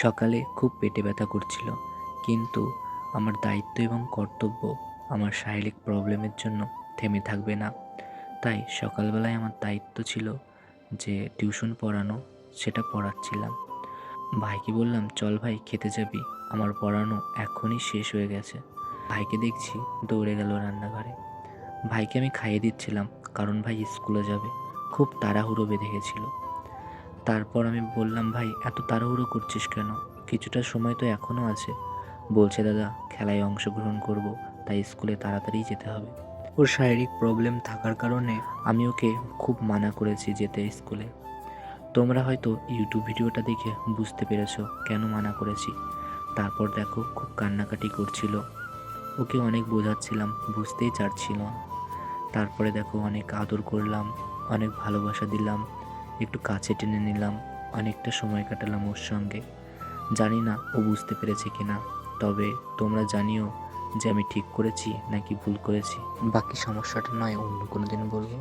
সকালে খুব পেটে ব্যথা করছিল, কিন্তু আমার দায়িত্ব এবং কর্তব্য আমার শারীরিক প্রবলেমের জন্য থেমে থাকবে না। তাই সকালবেলায় আমার দায়িত্ব ছিল যে টিউশন পড়ানো, সেটা পড়াচ্ছিলাম। ভাইকে বললাম, চল ভাই খেতে যাবি, আমার পড়ানো এখনই শেষ হয়ে গেছে। ভাইকে দেখছি দৌড়ে গেল রান্নাঘরে। ভাইকে আমি খাইয়ে দিচ্ছিলাম, কারণ ভাই স্কুলে যাবে। খুব তাড়াহুড়ো বেঁধে গেছিল। তারপর আমি বললাম, ভাই এত তাড়াহুড়ো করছিস কেন? কিছুটা সময় তো এখনও আছে। বলছে, দাদা খেলায় অংশগ্রহণ করব, তাই স্কুলে তাড়াতাড়ি যেতে হবে। ওর শারীরিক প্রবলেম থাকার কারণে আমি ওকে খুব মানা করেছি যেতে স্কুলে। তোমরা হয়তো ইউটিউব ভিডিওটা দেখে বুঝতে পেরেছো কেন মানা করেছি। তারপর দেখো খুব কান্নাকাটি করছিল। ওকে অনেক বোঝাচ্ছিলাম, বুঝতেই চাচ্ছিল না। তারপরে দেখো অনেক আদর করলাম, অনেক ভালোবাসা দিলাম, একটু কাছে টেনে নিলাম, অনেকটা সময় কাটালাম ওর সঙ্গে। জানি না ও বুঝতে পেরেছে কিনা, তবে তোমরা জানিও যে আমি ঠিক করেছি নাকি ভুল করেছি। বাকি সমস্যাটা নয় অন্য কোনো দিন বলবো।